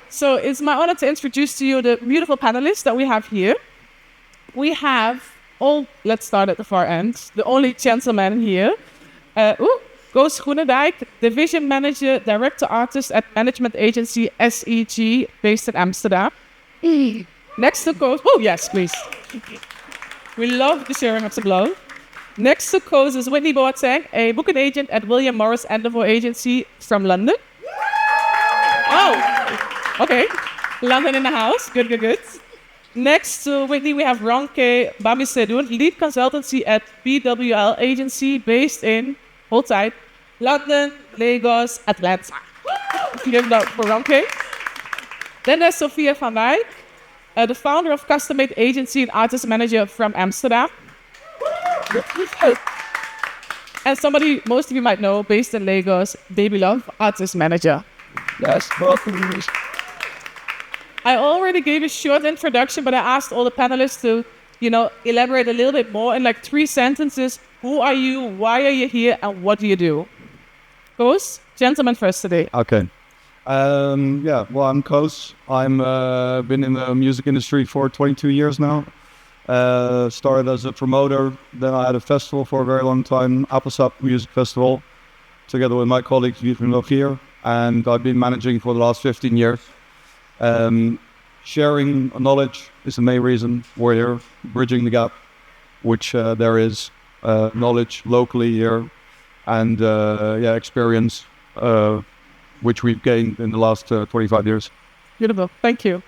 So it's my honor to introduce to you the beautiful panelists that we have here. We have let's start at the far end, the only gentleman here. Koos Groenendijk, Division Manager, Director Artist at Management Agency SEG, based in Amsterdam. Next to Koos, yes, please. We love the sharing of the love. Next to Koos is Whitney Boateng, a booking agent at William Morris Endeavour Agency from London. Okay. London in the house. Good. Next to Whitney, we have Ronke Bamisedun, lead consultancy at BWL Agency, based in, hold tight, London, Lagos, Atlanta. Give it up for Ronke. Then there's Sophia van Dijk, the founder of Custom Made Agency and artist manager from Amsterdam. And somebody most of you might know, based in Lagos, Baby Love, artist manager. Yes, welcome. I already gave a short introduction, but I asked all the panelists to, elaborate a little bit more in like 3 sentences. Who are you? Why are you here? And what do you do? Koos, gentleman first today. Okay. I'm Koos. I'm been in the music industry for 22 years now. Started as a promoter. Then I had a festival for a very long time, Appelsap Music Festival, together with my colleague Vivien Logier. And I've been managing for the last 15 years. Sharing knowledge is the main reason we're here, bridging the gap, which there is knowledge locally here, and experience, which we've gained in the last 25 years. Beautiful, thank you.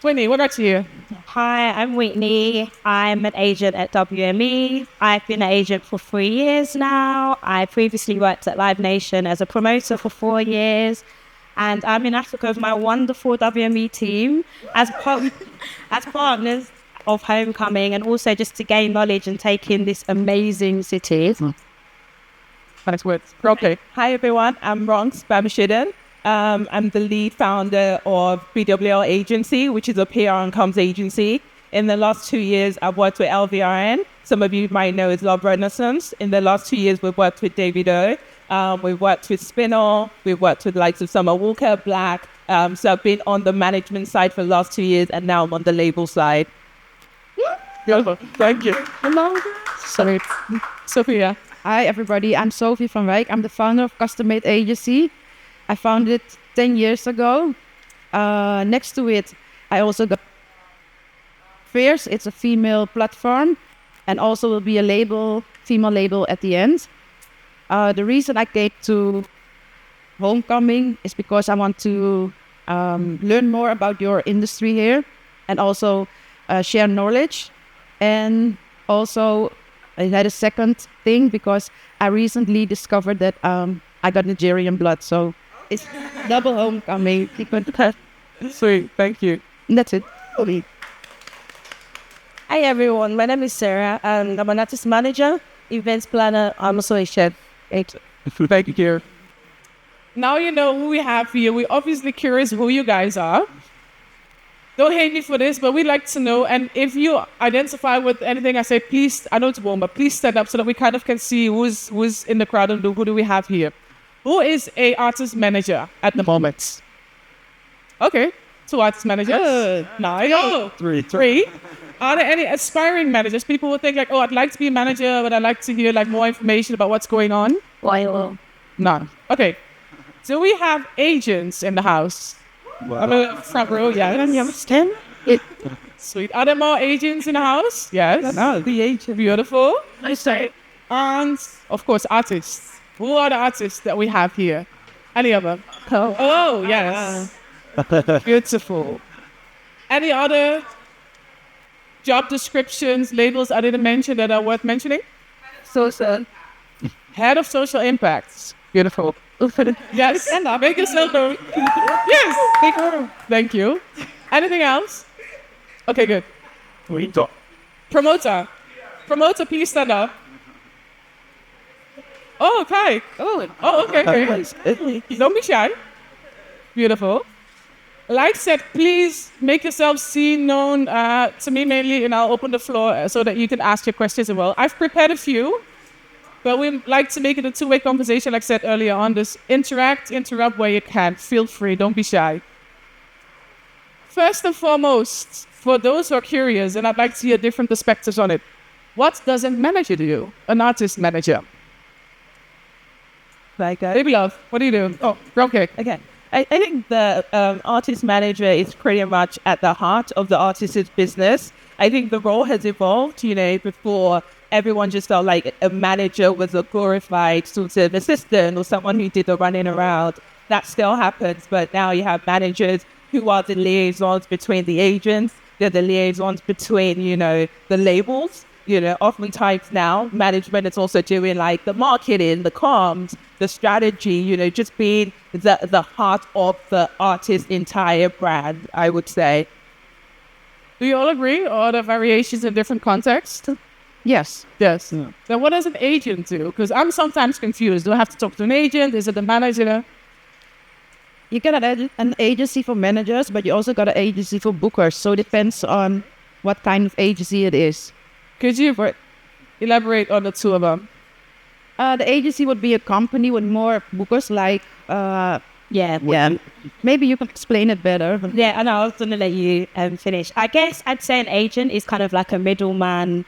Whitney, what about you? Hi, I'm Whitney. I'm an agent at WME. I've been an agent for 3 years now. I previously worked at Live Nation as a promoter for 4 years. And I'm in Africa with my wonderful WME team as partners of Homecoming, and also just to gain knowledge and take in this amazing city. Nice words. Okay. Hi everyone, I'm Ronks Bamishiden. I'm the lead founder of BWL Agency, which is a PR and comms agency. In the last 2 years, I've worked with LVRN. Some of you might know as Love Renaissance. In the last 2 years, we've worked with Davido. We've worked with Spinall. We've worked with the likes of Summer Walker, Black. So I've been on the management side for the last 2 years, and now I'm on the label side. Thank you. Hello. Sorry. Sophia. Hi everybody, I'm Sophie van Wijk. I'm the founder of Custom Made Agency. I founded it 10 years ago. Next to it, I also got Fierce. It's a female platform, and also will be a female label at the end. The reason I came to Homecoming is because I want to learn more about your industry here, and also share knowledge. And also I had a second thing because I recently discovered that I got Nigerian blood, so it's double Homecoming. Sweet, thank you. And that's it. Hi everyone, my name is Sarah, and I'm an artist manager, events planner. I'm also a chef. Thank you. Now you know who we have here. We're obviously curious who you guys are. Don't hate me for this, but we'd like to know. And if you identify with anything I say, please, I know it's warm, but please stand up so that we kind of can see who's in the crowd and who do we have here. Who is a artist manager at the moment? Okay, 2 artist managers. Nice. Oh, 3. Are there any aspiring managers? People will think like, I'd like to be a manager, but I'd like to hear like more information about what's going on. Well, None. Okay. Do we have agents in the house? Wow. Front row, yes. Sweet. Are there more agents in the house? Yes. No, the agent. Beautiful. I say. And, of course, artists. Who are the artists that we have here? Any of them? Oh yes. Beautiful. Any other job descriptions, labels I didn't mention that are worth mentioning? Social. Head of social impacts. Beautiful. Yes. Make yourself known. Yes. Thank you. Anything else? Okay, good. Promoter. Promoter, please stand up. Oh, okay. Okay. Don't be shy. Beautiful. Like I said, please make yourself seen, known to me mainly, and I'll open the floor so that you can ask your questions as well. I've prepared a few, but we like to make it a two-way conversation, like I said earlier on. Just interrupt where you can. Feel free. Don't be shy. first and foremost, for those who are curious, and I'd like to hear different perspectives on it, what does a manager do? An artist manager. Like, Baby love, what do you do? Oh, okay. okay. I think the artist manager is pretty much at the heart of the artist's business. I think the role has evolved, before everyone just felt like a manager was a glorified sort of assistant or someone who did the running around. That still happens, but now you have managers who are the liaisons between the agents. They're the liaisons between, the labels. Oftentimes now management is also doing like the marketing, the comms, the strategy, just being the heart of the artist's entire brand, I would say. Do you all agree, or are there variations in different contexts? Yes. Yes. Yeah. Then what does an agent do? Because I'm sometimes confused. Do I have to talk to an agent? Is it the manager? You got an agency for managers, but you also got an agency for bookers. So it depends on what kind of agency it is. Could you elaborate on the two of them? The agency would be a company with more bookers, like Yeah. maybe you can explain it better. Yeah, and I was going to let you finish. I guess I'd say an agent is kind of like a middleman.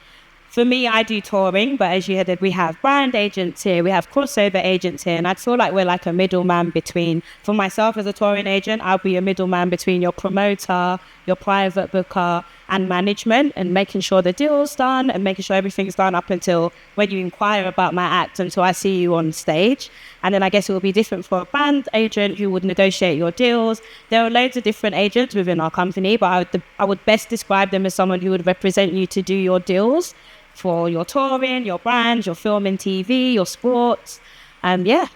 For me, I do touring, but as you heard, we have brand agents here, we have crossover agents here, and I feel like we're like a middleman between, for myself as a touring agent, I'll be a middleman between your promoter, your private booker, and management, and making sure the deal's done and making sure everything's done up until when you inquire about my act until I see you on stage. And then I guess it will be different for a brand agent who would negotiate your deals. There are loads of different agents within our company, but I would best describe them as someone who would represent you to do your deals for your touring, your brand, your film and TV, your sports. Yeah.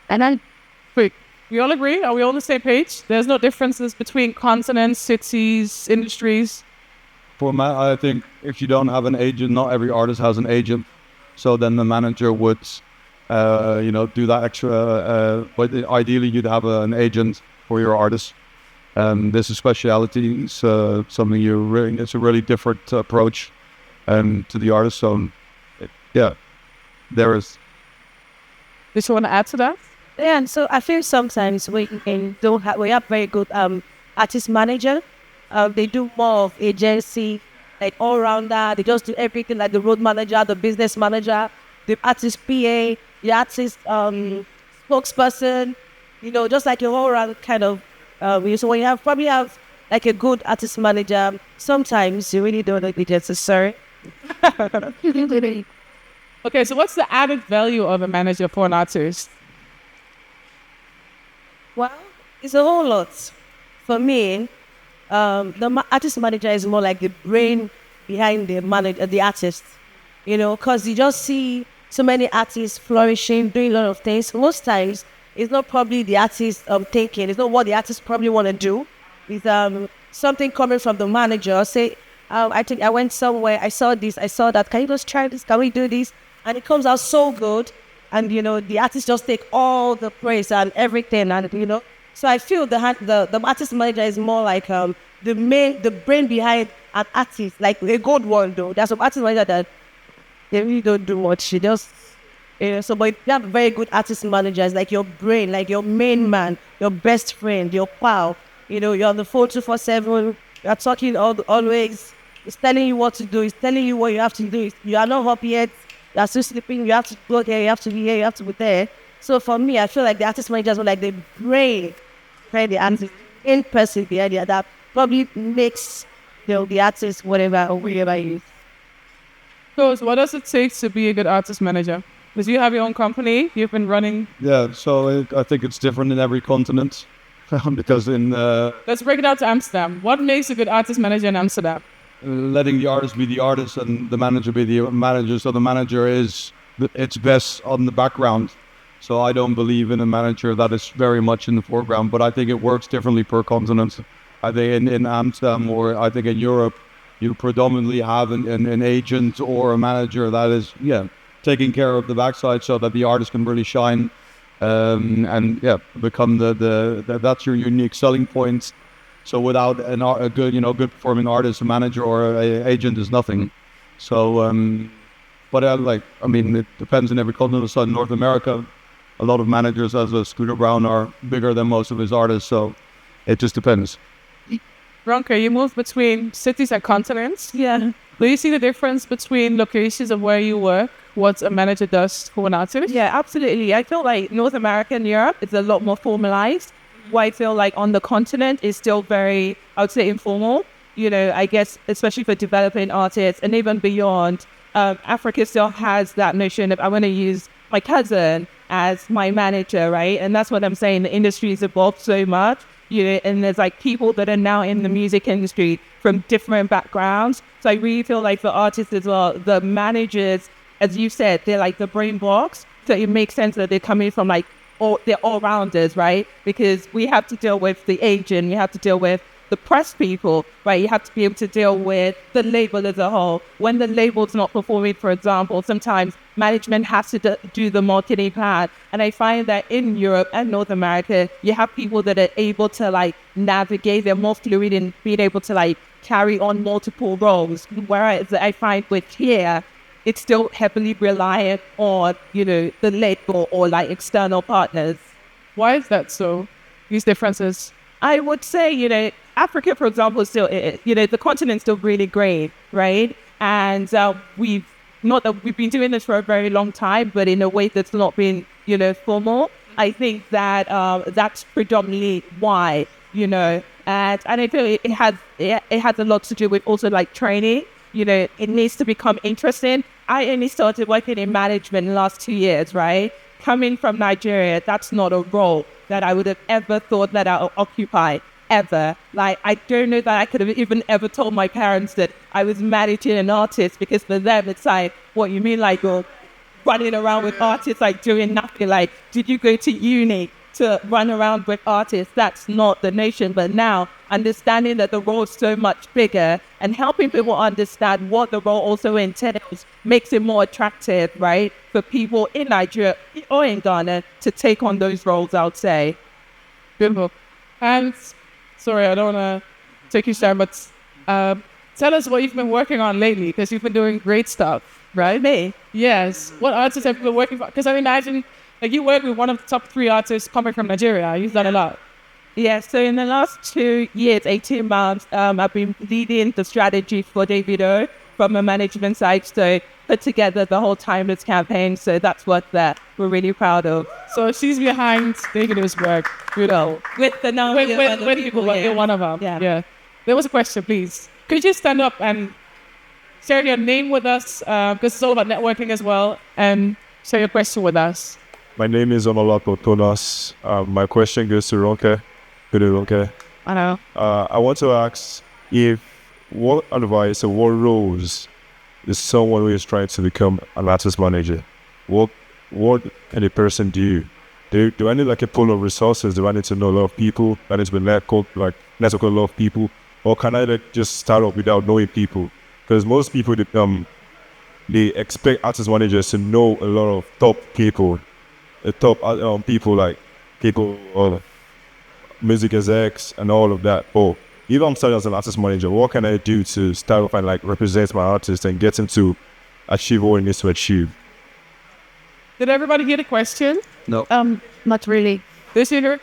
And then, Wait, we all agree? Are we all on the same page? There's no differences between continents, cities, industries? For me, I think if you don't have an agent, not every artist has an agent. So then the manager would, do that extra. But ideally, you'd have an agent for your artist. This is speciality. It's something it's a really different approach to the artist. So, there is. Did you want to add to that? Yeah, and so I feel sometimes we have very good artist manager. They do more of agency, like all rounder. They just do everything, like the road manager, the business manager, the artist PA, the artist spokesperson. Just like a whole round kind of. So when you probably have like a good artist manager, sometimes you really don't need agency. Sorry. Okay, so what's the added value of a manager for an artist? Well, it's a whole lot. For me, the artist manager is more like the brain behind the artist. Because you just see so many artists flourishing, doing a lot of things. Most times, it's not probably the artist thinking. It's not what the artist probably want to do. It's something coming from the manager. Say, I think I went somewhere, I saw this, I saw that. Can you just try this? Can we do this? And it comes out so good. And, the artist just take all the praise and everything. And, so I feel the artist manager is more like the brain behind an artist, like a good one, though. There's some artist manager that they really don't do much. They just, but if you have very good artist managers, like your brain, like your main man, your best friend, your pal, you're on the phone 24/7, you're talking always. It's telling you what to do. It's telling you what you have to do. You are not up yet. You are still sleeping. You have to go there. You have to be here. You have to be there. So for me, I feel like the artist managers were like the brain behind the artist, in person behind the that probably makes the artist whatever or whatever it is. So what does it take to be a good artist manager? Because you have your own company. You've been running. Yeah, so I think it's different in every continent. Because Let's break it out to Amsterdam. What makes a good artist manager in Amsterdam? letting the artist be the artist and the manager be the manager. So the manager is its best on the background. So I don't believe in a manager that is very much in the foreground, but I think it works differently per continent. I think in Amsterdam, or I think in Europe, you predominantly have an agent or a manager that is, taking care of the backside so that the artist can really shine and become that's your unique selling point. So without a good, good performing artist, a manager or a agent is nothing. So, it depends on every continent. So in North America, a lot of managers, as a Scooter Brown, are bigger than most of his artists. So it just depends. Ronke, you move between cities and continents. Yeah. Do you see the difference between locations of where you work, what a manager does for an artist? Yeah, absolutely. I feel like North America and Europe is a lot more formalized. What I feel like on the continent is still very, I would say, informal. You know, I guess, especially for developing artists and even beyond, Africa still has that notion of I want to use my cousin as my manager, right? And that's what I'm saying. The industry has evolved so much, you know, and there's like people that are now in the music industry from different backgrounds. So I really feel like for artists as well, the managers, as you said, they're like the brain box. So it makes sense that they're coming from like, they're all-rounders, right? Because we have to deal with the agent, we have to deal with the press people, right? You have to be able to deal with the label as a whole. When the label's not performing, for example, sometimes management has to do the marketing plan. And I find that in Europe and North America, you have people that are able to like navigate, they're more fluid in being able to like carry on multiple roles. Whereas I find with here, it's still heavily reliant on, you know, the label or like external partners. Why is that so? These differences? I would say, you know, Africa, for example, is still, you know, the continent's still really great, right? And we've been doing this for a very long time, but in a way that's not been, you know, formal. I think that that's predominantly why, you know, and I feel it has a lot to do with also like training. You know, it needs to become interesting. I only started working in management in the last 2 years, right? Coming from Nigeria, that's not a role that I would have ever thought that I would occupy, ever. Like, I don't know that I could have even ever told my parents that I was managing an artist, because for them, it's like, what you mean, like, you're running around with artists, like, doing nothing? Like, did you go to uni to run around with artists? That's not the notion. But now, understanding that the role is so much bigger and helping people understand what the role also entails makes it more attractive, right, for people in Nigeria or in Ghana to take on those roles, I would say. Beautiful. And sorry, I don't want to take you down, but tell us what you've been working on lately, because you've been doing great stuff, right? Me? Yes. What artists have you been working for? Because I imagine, like, you work with one of the top 3 artists coming from Nigeria. You've done a lot. Yeah, so in the last 2 years, 18 months, I've been leading the strategy for Davido from a management side. So put together the whole Timeless campaign. So that's what we're really proud of. So she's behind Davido's work. You know, with the number with people, like you're one of them. Yeah. There was a question, please. Could you stand up and share your name with us? Because it's all about networking as well. And share your question with us. My name is Omolapo Tonas. My question goes to Ronke. Good day, Ronke. I know. I want to ask what advice or what roles is someone who is trying to become an artist manager? What can a person do? Do I need like a pool of resources? Do I need to know a lot of people? Do I need to be network with a lot of people? Or can I like just start up without knowing people? Because most people, they expect artist managers to know a lot of top people. Top people like people or music execs and all of that. Or if I'm starting as an artist manager, what can I do to start off and like represent my artist and get him to achieve what he needs to achieve? Did everybody hear the question? No. Not really. This year,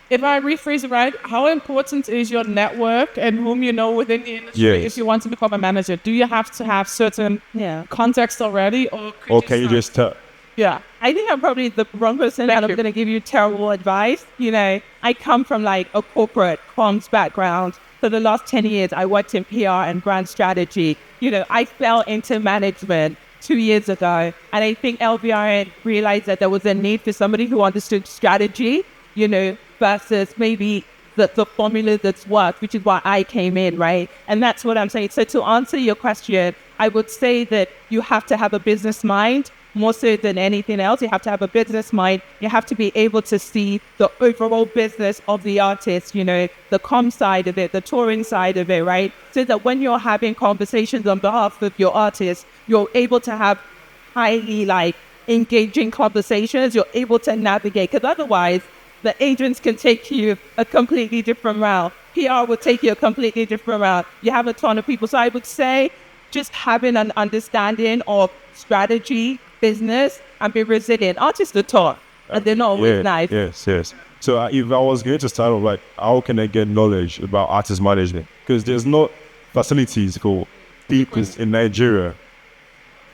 if I rephrase it right, how important is your network and whom you know within the industry if you want to become a manager? Do you have to have certain context already, or can you just tell? Yeah, I think I'm probably the wrong person and I'm going to give you terrible advice. You know, I come from like a corporate comms background. For the last 10 years, I worked in PR and brand strategy. You know, I fell into management 2 years ago. And I think LVRN realized that there was a need for somebody who understood strategy, you know, versus maybe the formula that's worked, which is why I came in, right? And that's what I'm saying. So to answer your question, I would say that you have to have a business mind. More so than anything else, you have to have a business mind. You have to be able to see the overall business of the artist, you know, the comm side of it, the touring side of it, right? So that when you're having conversations on behalf of your artist, you're able to have highly like engaging conversations. You're able to navigate, because otherwise the agents can take you a completely different route. PR will take you a completely different route. You have a ton of people. So I would say just having an understanding of strategy, business, and be resilient. Artists are taught, and they're not always nice. Yes. So if I was going to start off, like, how can I get knowledge about artist management? Because there's no facilities for people in Nigeria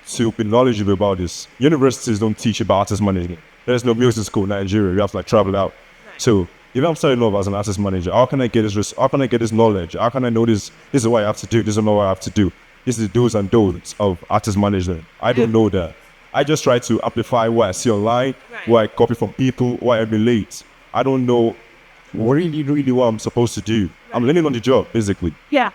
to be knowledgeable about this. Universities don't teach about artist management. There's no music school in Nigeria. You have to like travel out. So if I'm starting off as an artist manager, how can I get this? How can I get this knowledge? How can I know this? This is what I have to do. This is what I have to do. This is the do's and don'ts of artist management. I don't know that. I just try to amplify what I see online, what I copy from people, what I relate. I don't know really what I'm supposed to do. I'm learning on the job, basically. Yeah.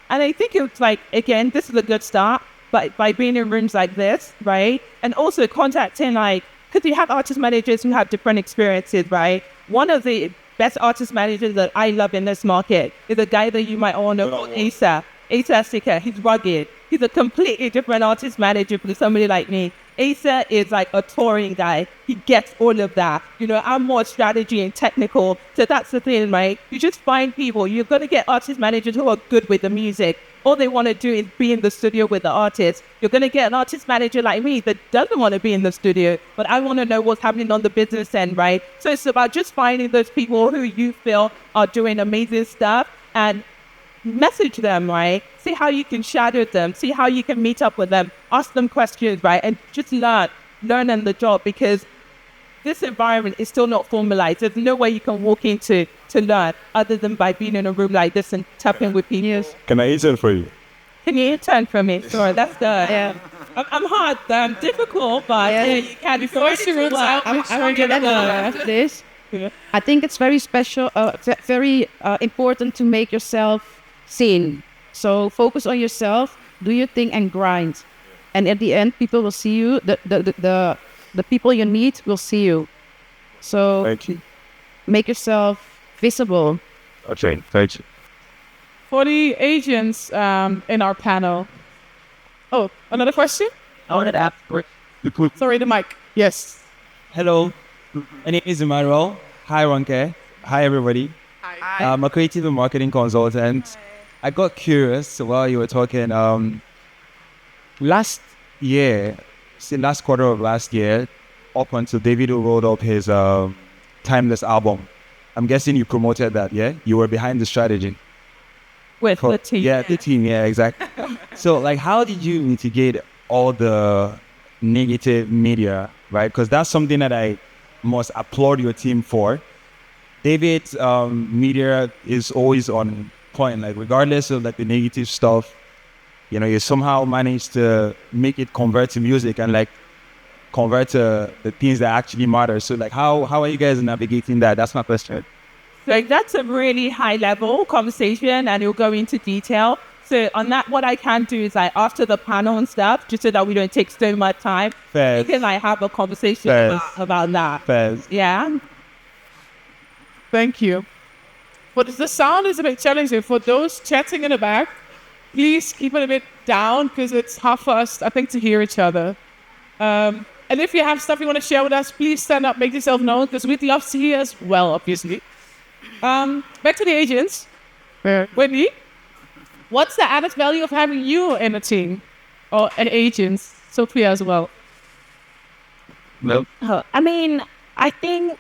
And I think it's like, again, this is a good start, but by being in rooms like this, right? And also contacting, like, because you have artist managers who have different experiences, right? One of the best artist managers that I love in this market is a guy that you might all know called Asa Sticker. He's rugged. He's a completely different artist manager for somebody like me. Asa is like a touring guy. He gets all of that. You know, I'm more strategy and technical. So that's the thing, right? You just find people. You're going to get artist managers who are good with the music. All they want to do is be in the studio with the artist. You're going to get an artist manager like me that doesn't want to be in the studio, but I want to know what's happening on the business end, right? So it's about just finding those people who you feel are doing amazing stuff and message them, right? See how you can shadow them, see how you can meet up with them, ask them questions, right? And just learn on the job, because this environment is still not formalized. There's no way you can walk into to learn other than by being in a room like this and tapping with people. Yes. Can I intern for you? Can you intern for me? Sorry, that's good. Yeah. I'm hard, I'm difficult, but yeah, you can. Before she runs out, I want to add this. I think it's very special, very important to make yourself seen. So focus on yourself, do your thing, and grind. And at the end, people will see you. The people you need will see you. So Thank you. make yourself visible. Okay, thank you. For the agents in our panel. Oh, another question? I wanted to ask. Sorry, the mic. Yes. Hello, my name is Emmanuel. Hi, Ronke. Hi, everybody. Hi. I'm a creative and marketing consultant. I got curious while you were talking. Last quarter of last year, up until Davido rolled up his Timeless album. I'm guessing you promoted that, yeah? You were behind the strategy. With the team. Yeah, the team, yeah, exactly. So, like, how did you mitigate all the negative media, right? Because that's something that I must applaud your team for. David's media is always on point, like, regardless of, like, the negative stuff, you know, you somehow managed to make it convert to music and, like, convert to the things that actually matter. So, like, how are you guys navigating that? That's my question. Like, that's a really high level conversation and it'll go into detail. So on that, what I can do is, like, after the panel and stuff, just so that we don't take so much time, we can, like, have a conversation about that. Yeah. Thank you. But the sound is a bit challenging. For those chatting in the back, please keep it a bit down because it's hard for us, I think, to hear each other. And if you have stuff you want to share with us, please stand up, make yourself known, because we'd love to hear as well, obviously. Back to the agents. Whitney, what's the added value of having you in a team or an agent? Sophia as well. No. I mean, I think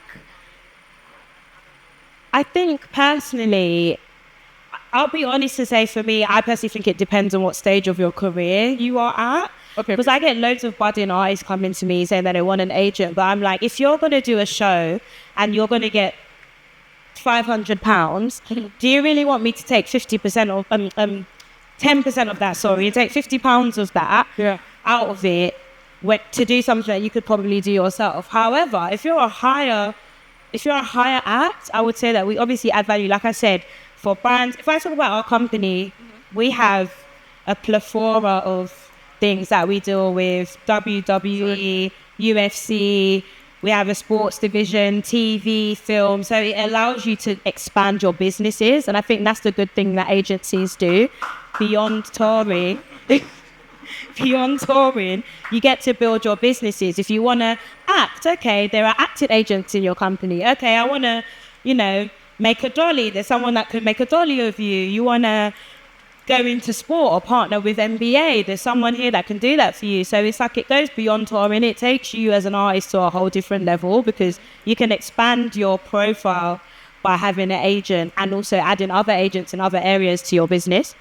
personally, I'll be honest to say, for me, I personally think it depends on what stage of your career you are at. Okay. Because I get loads of budding artists coming to me saying that they want an agent, but I'm like, if you're going to do a show and you're going to get £500, do you really want me to take 50% of 10% of that? Sorry, you take £50 of that out of it to do something that you could probably do yourself. However, if you're a higher act, I would say that we obviously add value. Like I said, for brands, if I talk about our company, we have a plethora of things that we deal with: WWE, UFC. We have a sports division, TV, film. So it allows you to expand your businesses. And I think that's the good thing that agencies do. Beyond touring, you get to build your businesses. If you want to act, okay, there are acting agents in your company. Okay, I want to, make a dolly. There's someone that could make a dolly of you. You want to go into sport or partner with NBA. There's someone here that can do that for you. So it's like it goes beyond touring. It takes you as an artist to a whole different level because you can expand your profile by having an agent and also adding other agents in other areas to your business.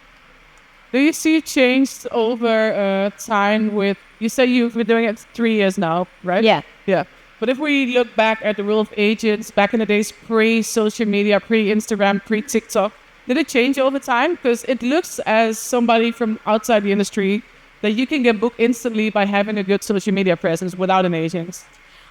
Do you see change over time with, you say you've been doing it 3 years now, right? Yeah. Yeah. But if we look back at the role of agents back in the days, pre-social media, pre-Instagram, pre-TikTok, did it change over time? Because it looks as somebody from outside the industry that you can get booked instantly by having a good social media presence without an agent.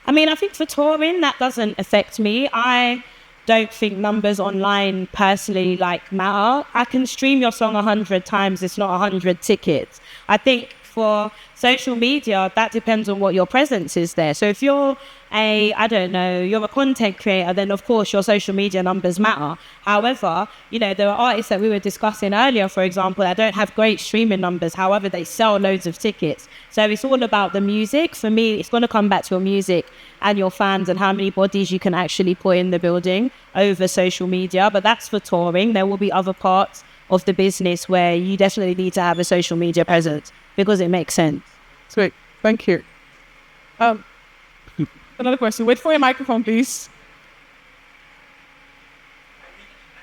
I mean, I think for touring, that doesn't affect me. I don't think numbers online personally matter. I can stream your song 100 times. It's not 100 tickets. I think for social media, that depends on what your presence is there. So if you're you're a content creator, then of course your social media numbers matter. However, there are artists that we were discussing earlier, for example, that don't have great streaming numbers. However, they sell loads of tickets. So it's all about the music. For me, it's going to come back to your music and your fans and how many bodies you can actually put in the building over social media. But that's for touring. There will be other parts of the business where you definitely need to have a social media presence because it makes sense. Sweet. Thank you. Another question. Wait for your microphone, please.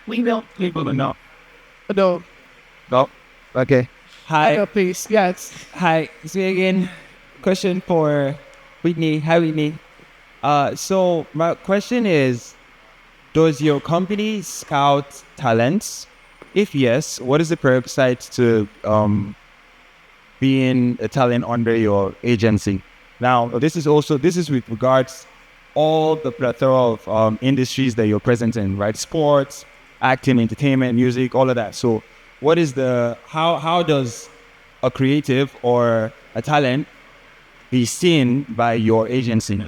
We will. No. No. No. Okay. Hi. Please. Yes. Hi. It's me again. Question for Whitney. Hi, Whitney. So my question is, does your company scout talents? If yes, what is the prerequisite to being a talent under your agency? Now, this is with regards all the plethora of industries that you're present in, right? Sports, acting, entertainment, music, all of that. So what is how does a creative or a talent be seen by your agency?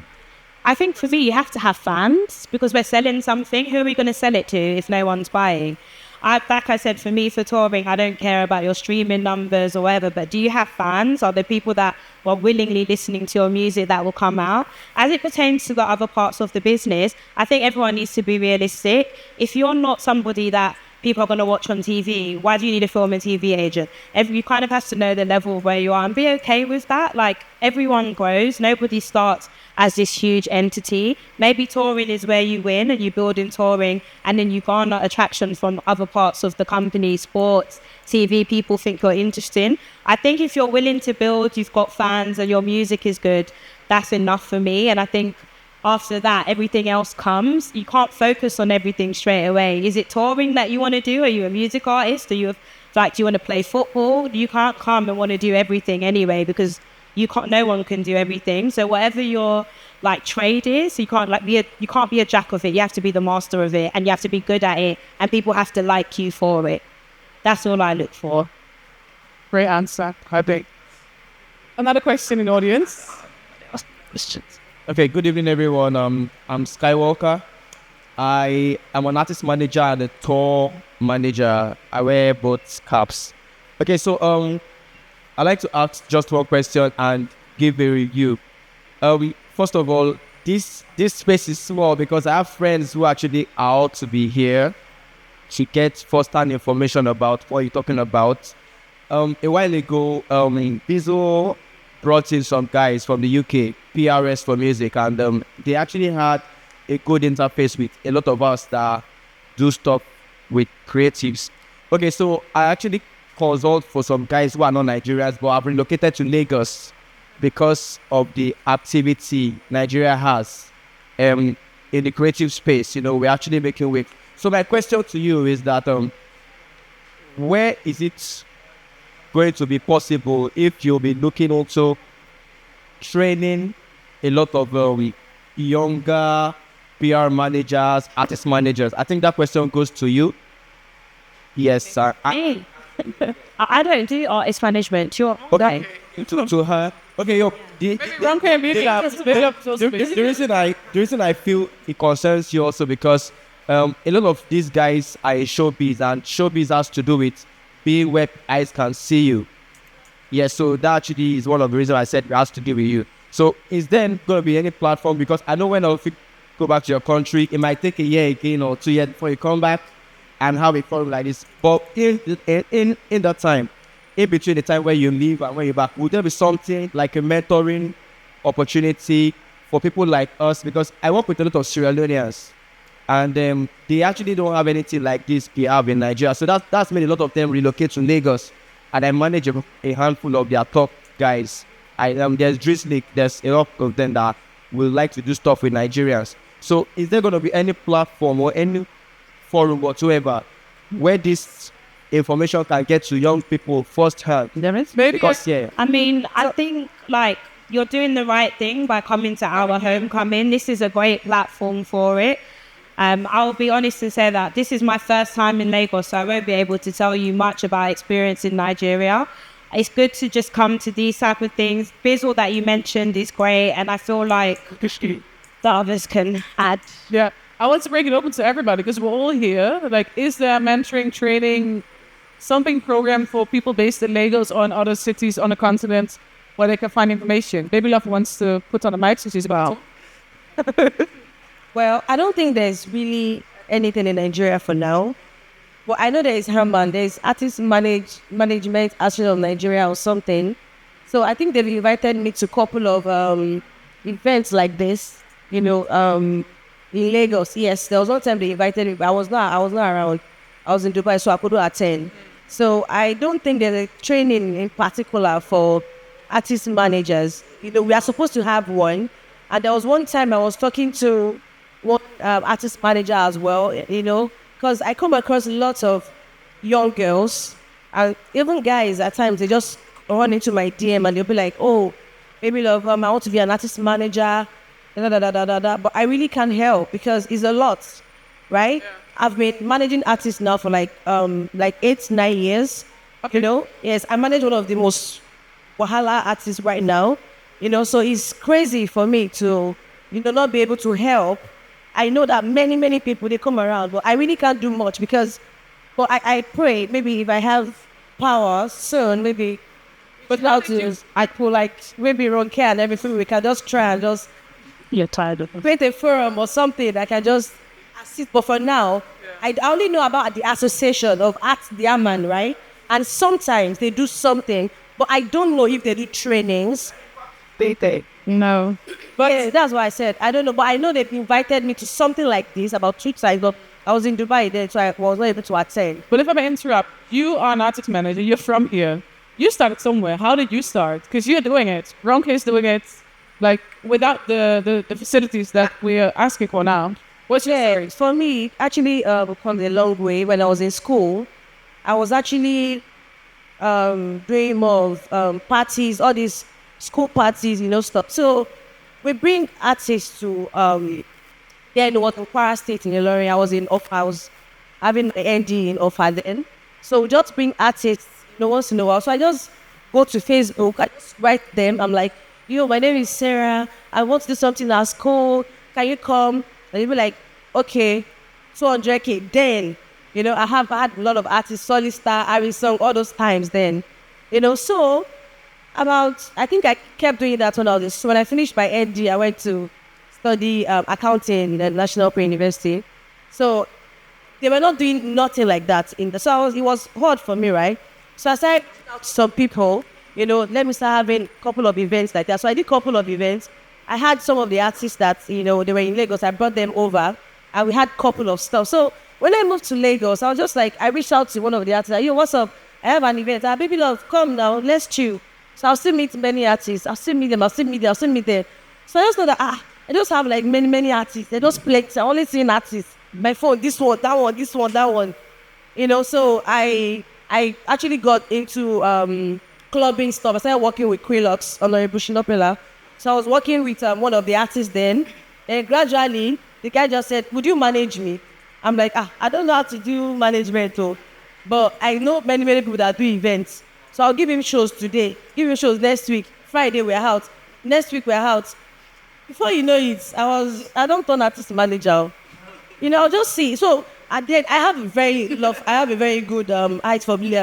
I think for me, you have to have fans because we're selling something. Who are we going to sell it to if no one's buying? Like I said, for me, for touring, I don't care about your streaming numbers or whatever, but do you have fans? Are there people that are willingly listening to your music that will come out? As it pertains to the other parts of the business, I think everyone needs to be realistic. If you're not somebody that people are going to watch on TV, why do you need a film and TV agent? You kind of have to know the level of where you are and be okay with that. Everyone grows. Nobody starts as this huge entity. Maybe touring is where you win and you build in touring and then you garner attraction from other parts of the company, sports, TV, people think you're interesting. I think if you're willing to build, you've got fans and your music is good, that's enough for me. And I think after that, everything else comes. You can't focus on everything straight away. Is it touring that you want to do? Are you a music artist? Do you want to play football? You can't come and want to do everything anyway because no one can do everything. So whatever your trade is, you can't be a jack of it. You have to be the master of it and you have to be good at it and people have to like you for it. That's all I look for. Great answer. I think. Another question in the audience. Okay, good evening, everyone. I'm Skywalker. I am an artist manager and a tour manager. I wear both caps. Okay, so I'd like to ask just one question and give a review. First of all, this space is small because I have friends who actually are out to be here to get first-hand information about what you're talking about. A while ago, Bizo brought in some guys from the UK, PRS for music, and they actually had a good interface with a lot of us that do stuff with creatives. Okay, so I actually consult for some guys who are not Nigerians but have relocated to Lagos because of the activity Nigeria has in the creative space. We're actually making way. So my question to you is that where is it going to be possible if you'll be looking also training a lot of younger PR managers, artist managers? I think that question goes to you. Yes, sir. I don't do artist management. You're okay. To her. Okay, the reason I feel it concerns you also because a lot of these guys are in showbiz, and showbiz has to do with being where eyes can see you. Yes, so that actually is one of the reasons I said it has to do with you. So is there going to be any platform? Because I know when I'll go back to your country, it might take a year again or 2 years before you come back. and have a forum like this. But in that time, in between the time where you leave and when you're back, would there be something like a mentoring opportunity for people like us? Because I work with a lot of Sierra Leoneans, and they actually don't have anything like this we have in Nigeria. So that's made a lot of them relocate to Lagos, and I manage a handful of their top guys. There's Drizzly, there's a lot of them that will like to do stuff with Nigerians. So is there going to be any platform or any forum whatsoever where this information can get to young people firsthand? There is maybe Because I mean, I think like you're doing the right thing by coming to our homecoming. This is a great platform for it. I'll be honest and say that this is my first time in Lagos, so I won't be able to tell you much about experience in Nigeria. It's good to just come to these type of things. Bizzle that you mentioned is great, and I feel like the others can add. Yeah, I want to break it open to everybody because we're all here. Like, is there mentoring, training, something program for people based in Lagos or in other cities on the continent where they can find information? Baby Love wants to put on the mic, so she's about. Well, I don't think there's really anything in Nigeria for now. But I know there is Herman, there's Artist Management Association of Nigeria or something. So I think they've invited me to a couple of events like this, in Lagos. Yes, there was one time they invited me, but I was not around. I was in Dubai, so I couldn't attend. So I don't think there's a training in particular for artist managers. We are supposed to have one. And there was one time I was talking to one artist manager as well, because I come across lots of young girls and even guys at times, they just run into my DM and they'll be like, oh, Baby Love, I want to be an artist manager, but I really can't help because it's a lot, right? Yeah. I've been managing artists now for like 8-9 years, okay. Yes, I manage one of the most wahala artists right now, so it's crazy for me to, not be able to help. I know that many people, they come around, but I really can't do much because, but I pray maybe if I have power soon, maybe, but how to, I put like maybe Ronke and everything, we can just try and just, you're tired of create a forum or something that can just assist. But for now, I only know about the association of Arts Diamond, right? And sometimes they do something, but I don't know if they do trainings. No. But yeah, that's why I said, I don't know. But I know they've invited me to something like this about 2 times. But I was in Dubai then, so I was not able to attend. But if I may interrupt, you are an artist manager. You're from here. You started somewhere. How did you start? Because you're doing it. Ronke is doing it, like, without the facilities that we're asking for now. What's your story? For me, actually, we've come a long way. When I was in school, I was actually doing more of parties, all these school parties, stuff. So we bring artists to in Kwara State in Ilorin. I was in Offa. I was having an ND in Offa then. So we just bring artists, once in a while. So I just go to Facebook. I just write them. I'm like, my name is Sarah. I want to do something that's cool. Can you come? And they'll be like, okay, 200K. Then, I have had a lot of artists, Solid Star, Ari Song, all those times then. So I think I kept doing that when I was in. So when I finished my ND, I went to study accounting at National Open University. So they were not doing nothing like that. So it was hard for me, right? So I started out to some people, let me start having a couple of events like that. So I did a couple of events. I had some of the artists that, they were in Lagos. I brought them over and we had a couple of stuff. So when I moved to Lagos, I was just like, I reached out to one of the artists. Like, what's up? I have an event. Baby Love, come now, let's chill. So I'll still meet many artists. I'll still meet them. I'll still meet them. So I just know that I just have like many artists. They just play. I'm only seeing artists. My phone, this one, that one, this one, that one. So I actually got into clubbing stuff. I started working with Quillox, Honorable Shinopela. So I was working with one of the artists then. And gradually, the guy just said, would you manage me? I'm like, I don't know how to do management, but I know many people that do events. So I'll give him shows today, give him shows next week. Friday we're out. Next week we're out. Before you know it, I don't turn artist manager. I'll just see. So I have a very good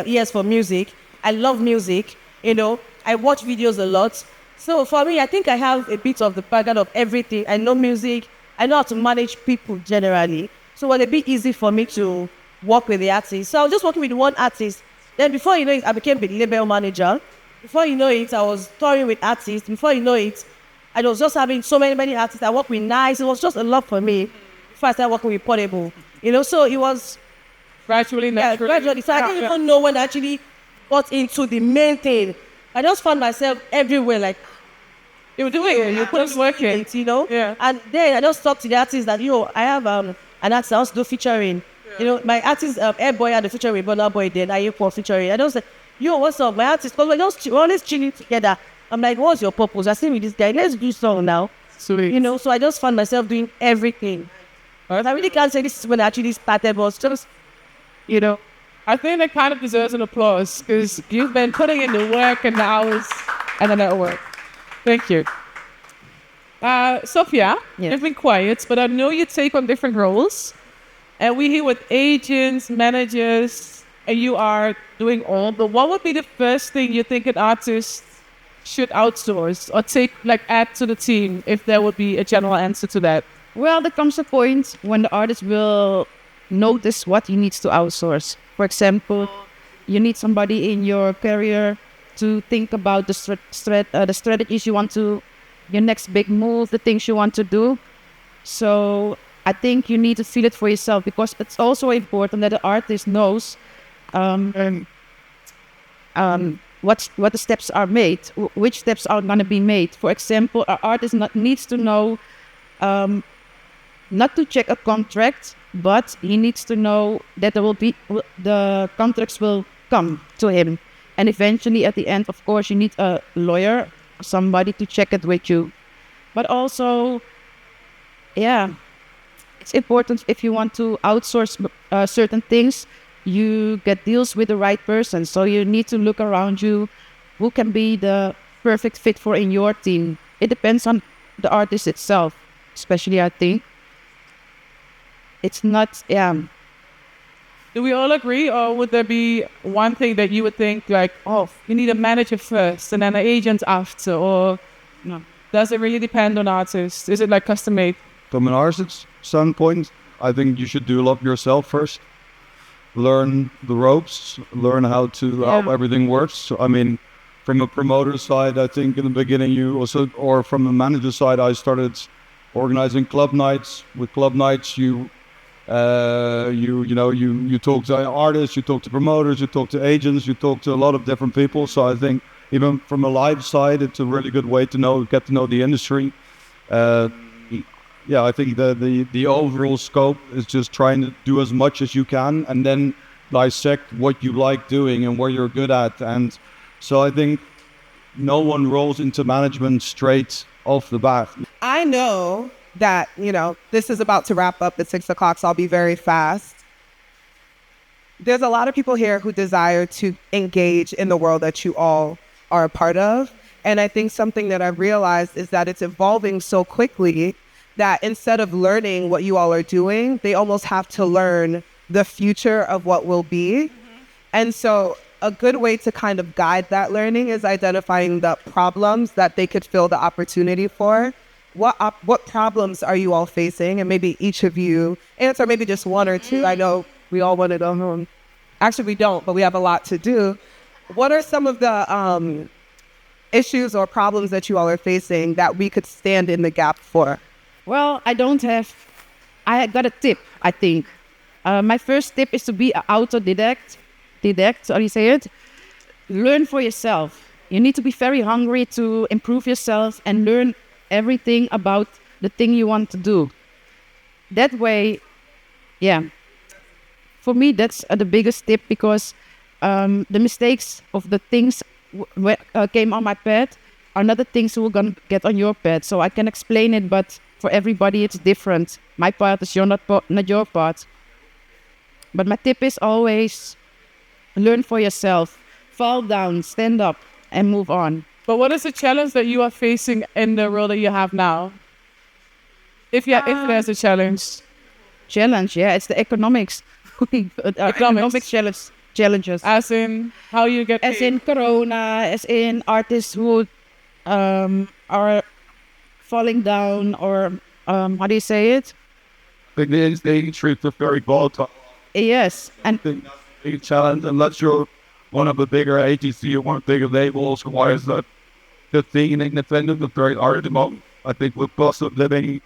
ears for music. I love music. I watch videos a lot. So for me, I think I have a bit of the background of everything. I know music. I know how to manage people generally. So it would be easy for me to work with the artist. So I was just working with one artist. Then before you know it, I became the label manager. Before you know it, I was touring with artists. Before you know it, I was just having so many artists. I worked with Nice. It was just a lot for me before I started working with Portable. So it was Gradually, naturally. gradually. So I didn't even know when I actually got into the main thing. I just found myself everywhere, like, You were doing it. You were just working. Yeah. And then I just talked to the artist that, I have an artist I want to do featuring. My artist, Air Boy had a feature with Burna Boy, then I for featuring. I just said, what's up, my artist? Because we're always chilling together. I'm like, what's your purpose? I say with this guy, let's do song now. Sweet. So I just found myself doing everything. Right. I really can't say this is when I actually started, but it's just, I think that kind of deserves an applause because you've been putting in the work and the hours and the network. Thank you. Sophia, you've been quiet, but I know you take on different roles. And we're here with agents, managers, and you are doing all. But what would be the first thing you think an artist should outsource or add to the team if there would be a general answer to that? Well, there comes a point when the artist will notice what he needs to outsource. For example, you need somebody in your career to think about the strategies you want to, your next big move, the things you want to do. So I think you need to feel it for yourself because it's also important that the artist knows what the steps are made, which steps are going to be made. For example, an artist needs to know not to check a contract, but he needs to know that the contracts will come to him. And eventually at the end, of course, you need a lawyer, somebody to check it with you. But also, it's important if you want to outsource certain things, you get deals with the right person. So you need to look around you who can be the perfect fit for in your team. It depends on the artist itself, especially I think. It's not, Do we all agree, or would there be one thing that you would think like, you need a manager first and then an agent after, or no? Does it really depend on artists? Is it like custom made? From an artist's standpoint, I think you should develop yourself first. Learn the ropes, learn how everything works. So, I mean, from a promoter side, I think in the beginning or from the manager side, I started organizing club nights. With club nights, you talk to artists, you talk to promoters, you talk to agents, you talk to a lot of different people. So I think even from a live side, it's a really good way to get to know the industry. I think the overall scope is just trying to do as much as you can and then dissect what you like doing and where you're good at. And so I think no one rolls into management straight off the bat. I know that, this is about to wrap up at 6 o'clock, so I'll be very fast. There's a lot of people here who desire to engage in the world that you all are a part of. And I think something that I've realized is that it's evolving so quickly that instead of learning what you all are doing, they almost have to learn the future of what will be. And so a good way to kind of guide that learning is identifying the problems that they could fill the opportunity for. What problems are you all facing? And maybe each of you answer maybe just one or two. I know we all want to go home. Actually, we don't, but we have a lot to do. What are some of the issues or problems that you all are facing that we could stand in the gap for? Well, I got a tip, I think. My first tip is to be an autodidact. How do you say it? Learn for yourself. You need to be very hungry to improve yourself and learn everything about the thing you want to do. That way, for me, that's the biggest tip because the mistakes of the things came on my pad are not the things who are going to get on your pad. So I can explain it, but for everybody, it's different. My part is not your part. But my tip is always learn for yourself. Fall down, stand up, and move on. But what is the challenge that you are facing in the role that you have now? If there's a challenge. It's the economics. Economic challenges. As in how you get paid? As in Corona, as in artists who are falling down, or how do you say it? The industry is very volatile. Yes, and Big challenge, unless you're one of the bigger agencies or one of the bigger labels, why is that the thing in independent is very hard at the moment. I think with cost of living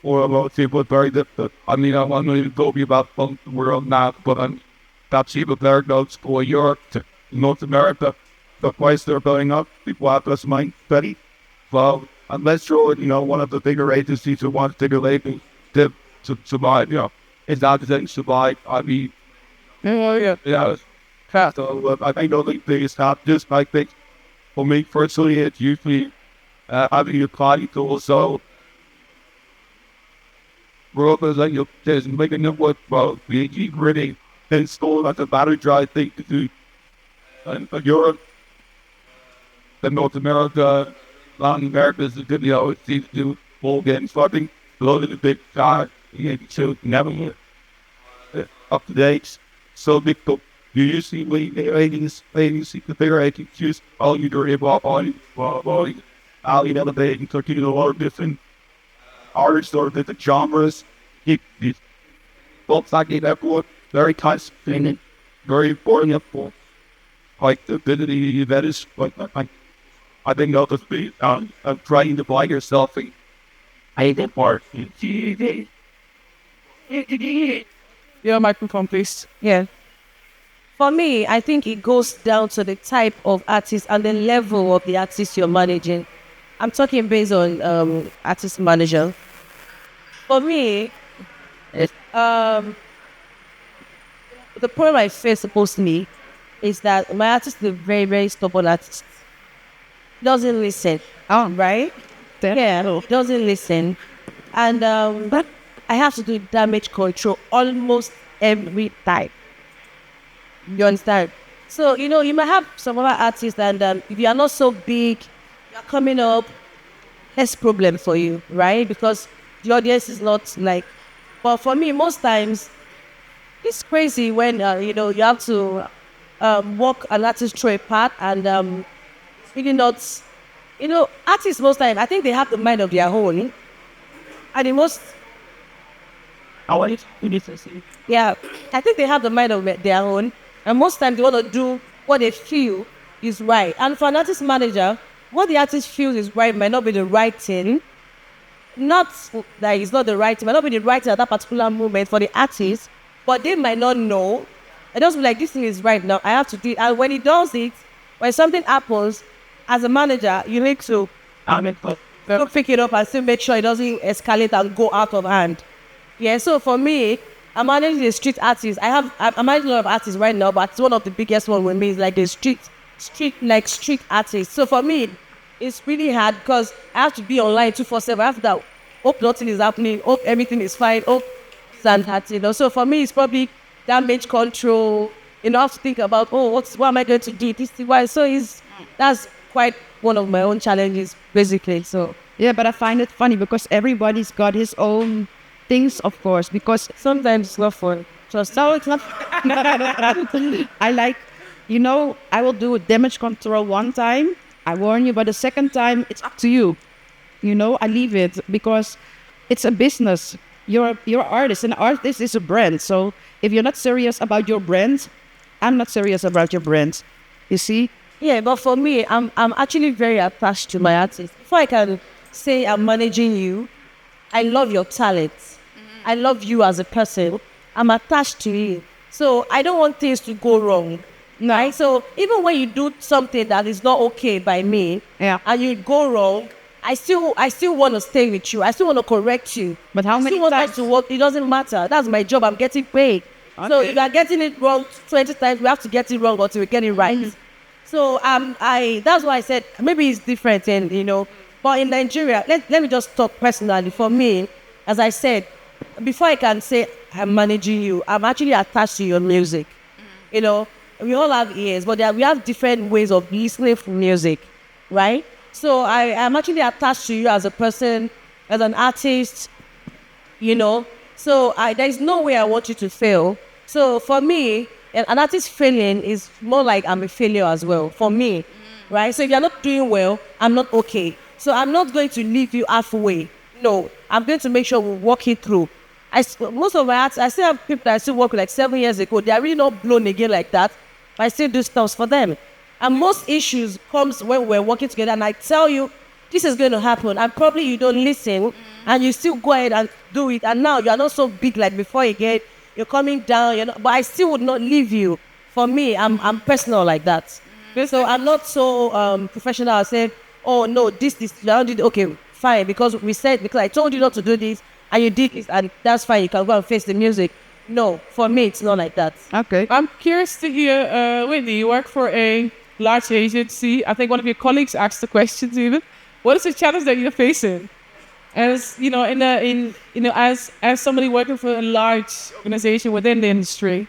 for a lot of people it's very difficult. I mean, I'm not even talking about the world now, but that's even there goes for Europe to North America. The price they're going up, people have less money steady. Well, unless you're, one of the bigger agencies who wants bigger labels to survive, it's not going to survive. I mean, yeah. So I think the only thing is not just, I think, for me personally, it's usually having a client to also work as like just making it work well. We keep ready install like a battery drive thing to do. And Europe, the North America, Latin America is a good, it seems to do full game starting, loaded a big car, so never up to date. So big, you usually ladies, the bigger agents use all you do about all elevating, talking to a lot of different artists or different genres. Both like everyone, very constant, very important for like the ability that is like I think I'll just be trying to buy yourself a part. Your microphone, please. Yeah. For me, I think it goes down to the type of artist and the level of the artist you're managing. I'm talking based on artist manager. For me, the problem I face mostly is that my artist is a very, very stubborn artist. Doesn't listen. Right? Yeah, doesn't listen. And I have to do damage control almost every time. You understand? So, you might have some other artists and if you are not so big, you're coming up, less problem for you, right? Because the audience is not like, but for me, most times, it's crazy when, you have to walk an artist through a path and really not, artists most times, I think they have the mind of their own. And the most, yeah, I think they have the mind of their own. And most times they want to do what they feel is right. And for an artist manager, what the artist feels is right might not be the right thing. Not that it's not the right thing, might not be the right thing at that particular moment for the artist, but they might not know. It doesn't be like, this thing is right now, I have to do it. And when he does it, when something happens, as a manager, you need to go pick it up and still make sure it doesn't escalate and go out of hand. Yeah, so for me, I'm managing the street artists. I'm managing a lot of artists right now, but it's one of the biggest one with me is like the street artists. So for me, it's really hard because I have to be online 247. I have to hope nothing is happening, hope everything is fine, hope and that, So for me, it's probably damage control. I have to think about, what am I going to do? That's quite one of my own challenges, basically. So yeah, but I find it funny because everybody's got his own things, of course, because sometimes it's not fun. So it's not. I like, I will do damage control one time. I warn you, but the second time it's up to you. I leave it because it's a business. You're an artist. An artist is a brand. So if you're not serious about your brand, I'm not serious about your brand. You see? Yeah, but for me, I'm actually very attached to my artist. Before I can say I'm managing you, I love your talent. I love you as a person. I'm attached to you. So I don't want things to go wrong. Right? So even when you do something that is not okay by me, and you go wrong, I still want to stay with you. I still want to correct you. But how many times? To work, it doesn't matter. That's my job. I'm getting paid. Okay. So if you are getting it wrong 20 times, we have to get it wrong until we get it right. Mm-hmm. So that's why I said maybe it's different, and but in Nigeria, let me just talk personally. For me, as I said, before I can say I'm managing you, I'm actually attached to your music. We all have ears, but we have different ways of listening to music, right? So I'm actually attached to you as a person, as an artist, So there's no way I want you to fail. So for me, an artist failing is more like I'm a failure as well, for me, right? So if you're not doing well, I'm not okay. So I'm not going to leave you halfway. No, I'm going to make sure we walk it through. Most of my artists, I still have people that I still work with like 7 years ago. They are really not blown again like that. But I still do stuff for them. And most issues comes when we're working together and I tell you, this is going to happen. And probably you don't listen and you still go ahead and do it. And now you are not so big like before again. You're coming down, but I still would not leave you. For me, I'm personal like that. So I'm not so professional. I say, oh no, this, I don't do it. Okay, fine, because I told you not to do this, and you did this, and that's fine. You can go and face the music. No, for me, it's not like that. Okay. I'm curious to hear, Whitney, you work for a large agency. I think one of your colleagues asked the questions even. What is the challenge that you're facing? As as somebody working for a large organization within the industry.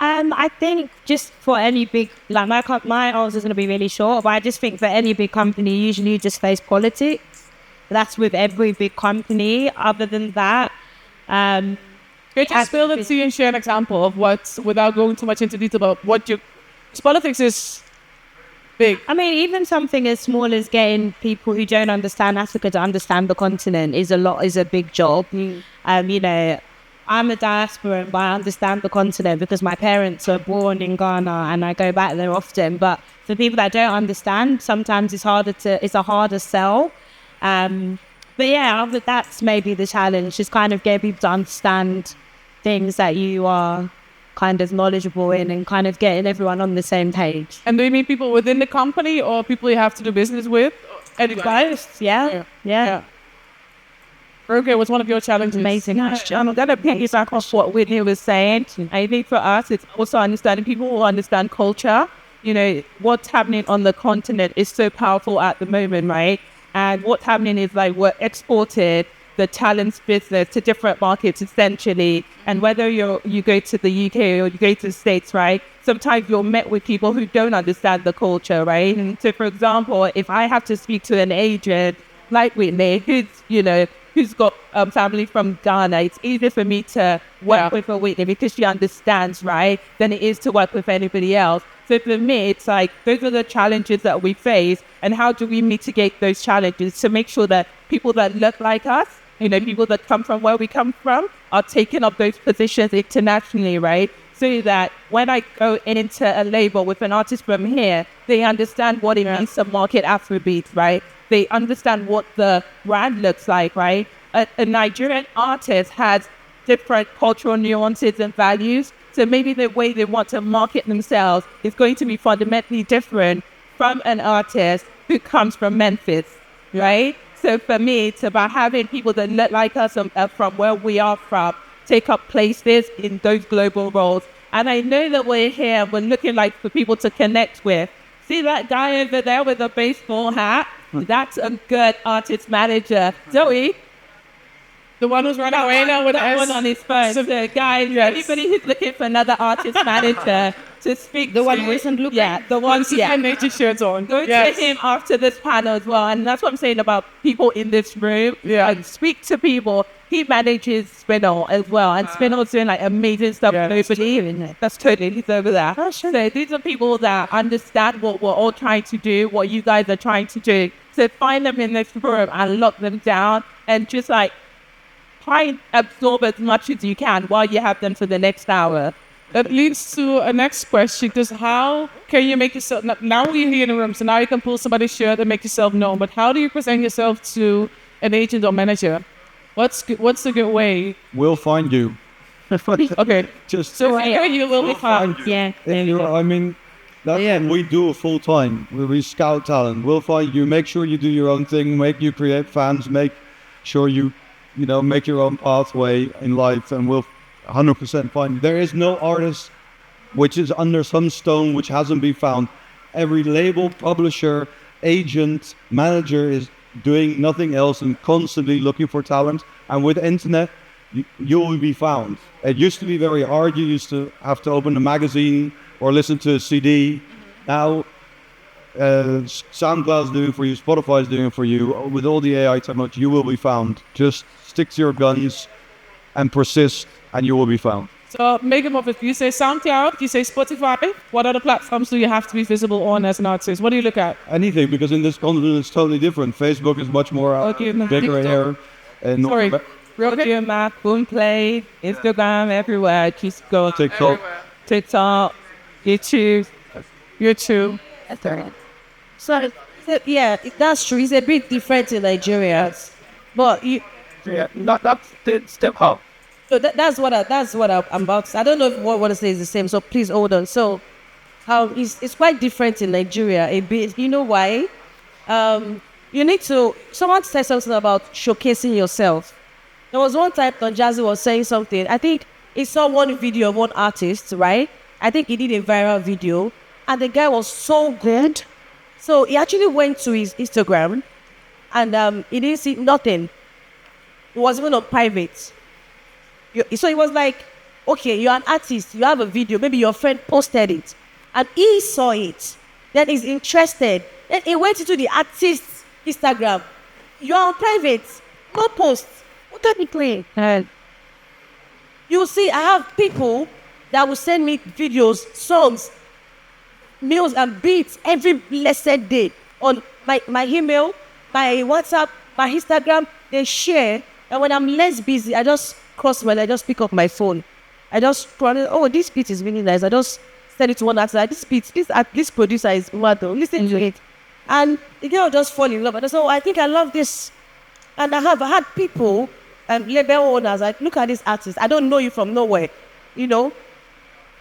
I think just for any big, like my answer is going to be really short, but I just think for any big company, usually you just face politics. That's with every big company. Other than that, could you spill it to you and share an example of what, without going too much into detail about what politics is big. I mean, even something as small as getting people who don't understand Africa to understand the continent is a big job. I'm a diaspora, but I understand the continent because my parents were born in Ghana and I go back there often. But for people that don't understand, sometimes it's a harder sell. But yeah, that's maybe the challenge, just kind of get people to understand things that you are kind of knowledgeable in and kind of getting everyone on the same page. And do you mean people within the company or people you have to do business with? Both, yeah. Okay, what's one of your challenges? Amazing. I'm going to piggyback off what Whitney was saying. I think for us, it's also understanding people who understand culture. What's happening on the continent is so powerful at the moment, right? And what's happening is like we're exported the talents business to different markets essentially. And whether you go to the UK or you go to the States, right? Sometimes you're met with people who don't understand the culture, right? And so, for example, if I have to speak to an agent like Whitney, who's got family from Ghana, it's easier for me to work with a Whitney because she understands, right, than it is to work with anybody else. So for me, it's like, those are the challenges that we face, and how do we mitigate those challenges to make sure that people that look like us, people that come from where we come from, are taking up those positions internationally, right? So that when I go into a label with an artist from here, they understand what it means to market Afrobeat, right? They understand what the brand looks like, right? A Nigerian artist has different cultural nuances and values. So maybe the way they want to market themselves is going to be fundamentally different from an artist who comes from Memphis, right? So for me, it's about having people that look like us from where we are from, take up places in those global roles. And I know that we're here, we're looking like for people to connect with. See that guy over there with a baseball hat? That's a good artist manager. Zoe? The one who's running away now with that one on his phone. So guys, anybody who's looking for another artist manager to speak the one who isn't looking. Yeah, the ones nature shirts on. Go to him after this panel as well. And that's what I'm saying about people in this room. Yeah. And speak to people. He manages Spinel as well. And Spinel's doing like amazing stuff globally. That's totally, he's over there. Oh, sure. So these are people that understand what we're all trying to do, what you guys are trying to do. So find them in this room and lock them down and just like try and absorb as much as you can while you have them for the next hour. That leads to a next question, because how can you make yourself, now we're here in the room, so now you can pull somebody's shirt and make yourself known, but how do you present yourself to an agent or manager? What's the good way? We'll find you. Okay. Just so you will find. Yeah. I mean, that's what we do full time. We scout talent. We'll find you. Make sure you do your own thing. Make you create fans. Make sure you make your own pathway in life, and we'll 100% find you. There is no artist which is under some stone which hasn't been found. Every label, publisher, agent, manager is doing nothing else and constantly looking for talent. And with the internet, you will be found. It used to be very hard. You used to have to open a magazine or listen to a CD. Now, SoundCloud's doing it for you, Spotify's doing it for you. With all the AI technology, you will be found. Just stick to your guns and persist, and you will be found. So make them up. If you say SoundCloud, you say Spotify, what other platforms do you have to be visible on as an artist? What do you look at? Anything, because in this continent it's totally different. Facebook is much more bigger here. And Sorry. Audio Mac, Boomplay, Instagram, everywhere. Just go TikTok. TikTok, YouTube. So, yeah, that's true. It's a bit different in Nigeria. But so that's what I'm about to say. I don't know if what I want to say is the same, so please hold on. So how it's quite different in Nigeria a bit. You know why? You need to, someone said something about showcasing yourself. There was one time Don Jazzy was saying something. I think he saw one video of one artist, right? I think he did a viral video, and the guy was so good. So he actually went to his Instagram, and he didn't see nothing. It was even on private. So he was like, okay, you're an artist, you have a video, maybe your friend posted it, and he saw it. Then he's interested. Then he went into the artist's Instagram. You're on private, no post. What can he play? You see, I have people that will send me videos, songs, meals, and beats every blessed day on my email, my WhatsApp, my Instagram. They share, and when I'm less busy, I just I just pick up my phone. I just oh, this beat is really nice. I just send it to one artist. This producer is mad though. Listen to it, and the girl just fall in love. And I said, oh, I think I love this. And I had people and label owners like, look at this artist. I don't know you from nowhere. You know,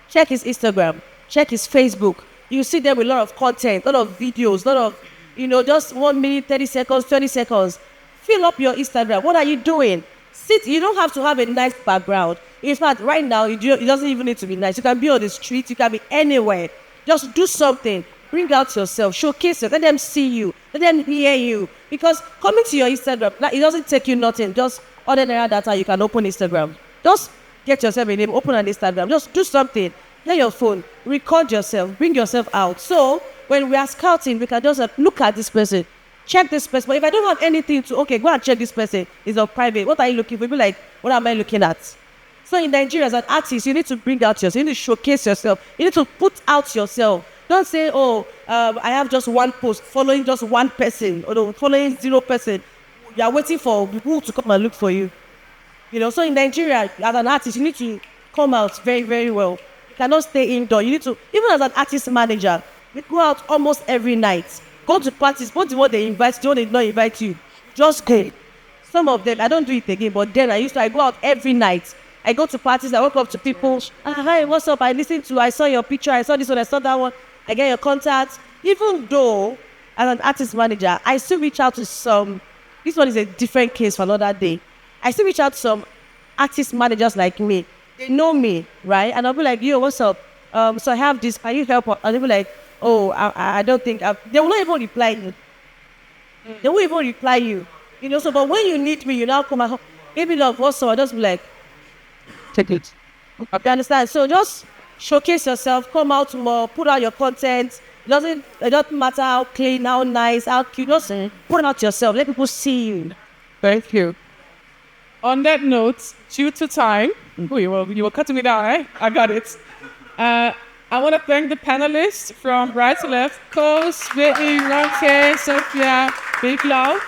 check his Instagram, check his Facebook. You see them with a lot of content, a lot of videos, a lot of, just 1 minute, 30 seconds, 20 seconds. Fill up your Instagram. What are you doing? You don't have to have a nice background. In fact, right now, it doesn't even need to be nice. You can be on the street, you can be anywhere. Just do something. Bring out yourself, showcase it, let them see you, let them hear you. Because coming to your Instagram, it doesn't take you nothing. Just ordinary data, you can open Instagram. Just get yourself a name, open an Instagram. Just do something. Get your phone, record yourself, bring yourself out. So when we are scouting, we can just look at this person, check this person. But if I don't have anything to, okay, go and check this person. It's on private. What are you looking for? Be like, what am I looking at? So in Nigeria, as an artist, you need to bring out yourself. You need to showcase yourself. You need to put out yourself. Don't say, I have just one post, following just one person, or following 0 person. You are waiting for people to come and look for you. So in Nigeria, as an artist, you need to come out very, very well. You cannot stay indoor. You need to, even as an artist manager, we go out almost every night. Go to parties, both the one they invite, the one they not invite you. Just go. Some of them, I don't do it again, but then I go out every night. I go to parties, I walk up to people. Hi, what's up? I saw your picture, I saw this one, I saw that one. I get your contacts. Even though, as an artist manager, I still reach out to some, this one is a different case for another day. I still reach out to some artist managers like me. They know me, right? And I'll be like, yo, what's up? So I have this, can you help? And they'll be like, oh, I don't think, they will not even reply you. They won't even reply you. So, but when you need me, you now come out, maybe love, what's up? I'll just be like, take it. You understand? So just showcase yourself, come out more, put out your content. It doesn't matter how clean, how nice, how cute. Just put out yourself. Let people see you. Thank you. On that note, due to time, you were cutting me down, right? I got it. I want to thank the panelists from right to left, Coast, Whitney, Ronke, Sophia, Big Love.